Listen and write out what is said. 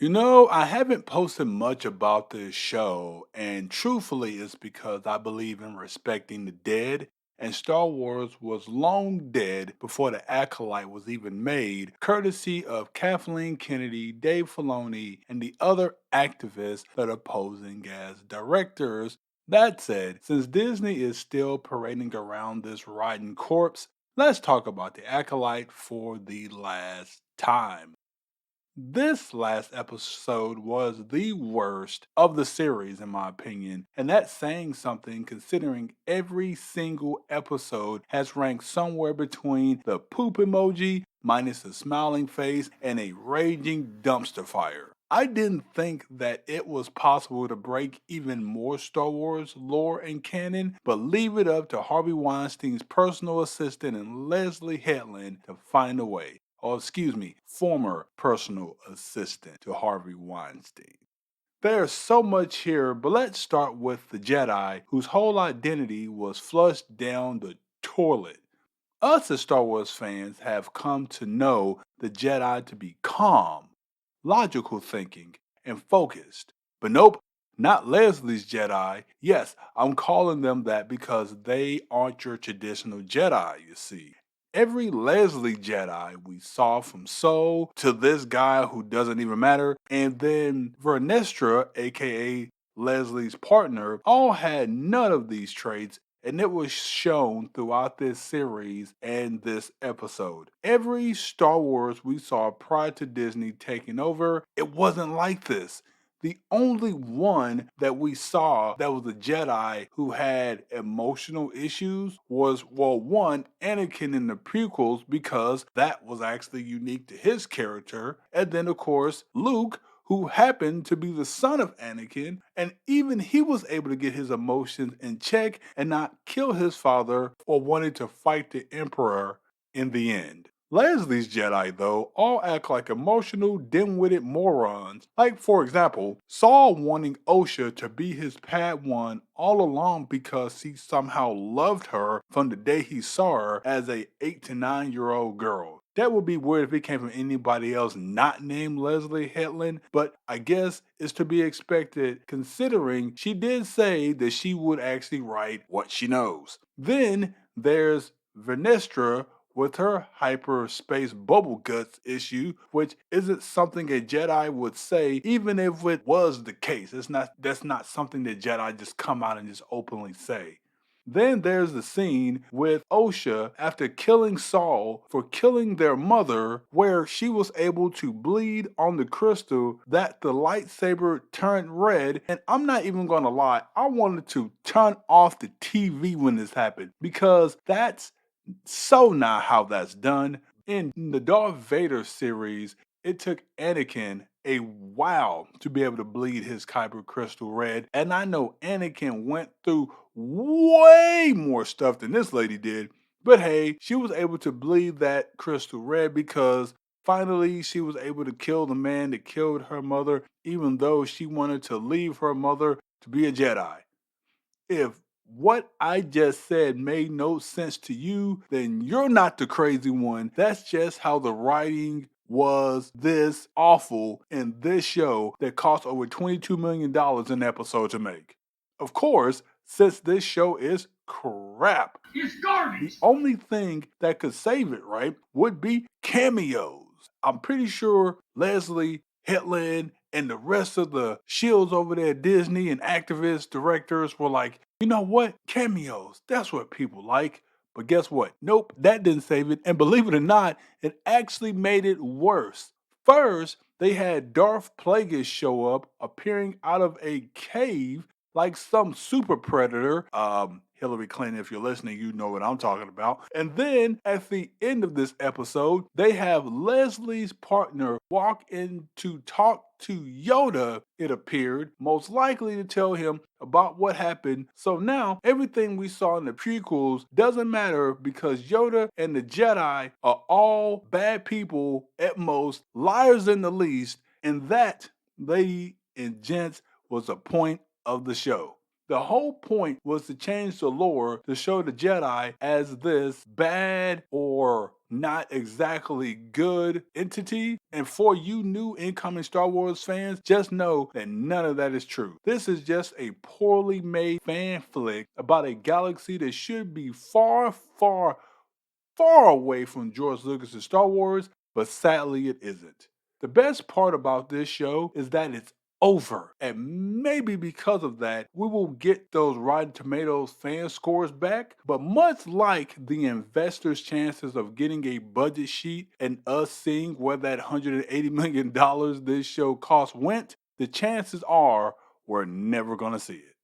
I haven't posted much about this show, and truthfully, it's because I believe in respecting the dead, and Star Wars was long dead before the Acolyte was even made, courtesy of Kathleen Kennedy, Dave Filoni, and the other activists that are posing as directors. That said, since Disney is still parading around this rotten corpse, let's talk about the Acolyte for the last time. This last episode was the worst of the series, in my opinion, and that's saying something considering every single episode has ranked somewhere between the poop emoji, minus a smiling face, and a raging dumpster fire. I didn't think that it was possible to break even more Star Wars lore and canon, but leave it up to Harvey Weinstein's personal assistant and Leslie Hetland to find a way, or excuse me, former personal assistant to Harvey Weinstein. There's so much here, but let's start with the Jedi, whose whole identity was flushed down the toilet. Us as Star Wars fans have come to know the Jedi to be calm, logical thinking, and focused. But nope, not Leslie's Jedi. Yes, I'm calling them that because they aren't your traditional Jedi, you see. Every Leslie Jedi we saw, from Soul to this guy who doesn't even matter, and then Vernestra, aka Leslie's partner, all had none of these traits, and it was shown throughout this series and this episode. Every Star Wars we saw prior to Disney taking over, it wasn't like this. The only one that we saw that was a Jedi who had emotional issues was, well, one, Anakin in the prequels, because that was actually unique to his character. And then, of course, Luke, who happened to be the son of Anakin, and even he was able to get his emotions in check and not kill his father or wanting to fight the Emperor in the end. Leslie's Jedi, though, all act like emotional, dim-witted morons. Like, for example, Saul wanting Osha to be his Padawan all along because he somehow loved her from the day he saw her as a 8 to 9-year-old girl. That would be weird if it came from anybody else not named Leslie Hetland, but I guess it's to be expected considering she did say that she would actually write what she knows. Then there's Vernestra with her hyperspace bubble guts issue, which isn't something a Jedi would say, even if it was the case. That's not something that Jedi just come out and just openly say. Then there's the scene with Osha after killing Saul for killing their mother, where she was able to bleed on the crystal that the lightsaber turned red. And I'm not even gonna lie, I wanted to turn off the TV when this happened because that's so not how that's done. In the Darth Vader series, it took Anakin a while to be able to bleed his kyber crystal red, and I know Anakin went through way more stuff than this lady did, but hey, she was able to bleed that crystal red because finally she was able to kill the man that killed her mother, even though she wanted to leave her mother to be a Jedi. If what I just said made no sense to you, then you're not the crazy one. That's just how the writing was this awful in this show that cost over $22 million an episode to make. Of course, since this show is crap, it's garbage. The only thing that could save it, right, would be cameos. I'm pretty sure Leslie Hetland and the rest of the shields over there at Disney and activist directors were like, you know what? Cameos. That's what people like. But guess what? Nope, that didn't save it. And believe it or not, it actually made it worse. First, they had Darth Plagueis show up, appearing out of a cave like some super predator. Hillary Clinton, if you're listening, you know what I'm talking about. And then at the end of this episode, they have Leslie's partner walk in to talk to Yoda, it appeared, most likely to tell him about what happened. So now everything we saw in the prequels doesn't matter because Yoda and the Jedi are all bad people at most, liars in the least, and that, ladies and gents, was the point of the show. The whole point was to change the lore to show the Jedi as this bad or not exactly good entity. And for you new incoming Star Wars fans, just know that none of that is true. This is just a poorly made fan flick about a galaxy that should be far, far, far away from George Lucas's Star Wars, but sadly it isn't. The best part about this show is that it's over. And maybe because of that, we will get those Rotten Tomatoes fan scores back. But much like the investors' chances of getting a budget sheet and us seeing where that $180 million this show cost went, the chances are we're never going to see it.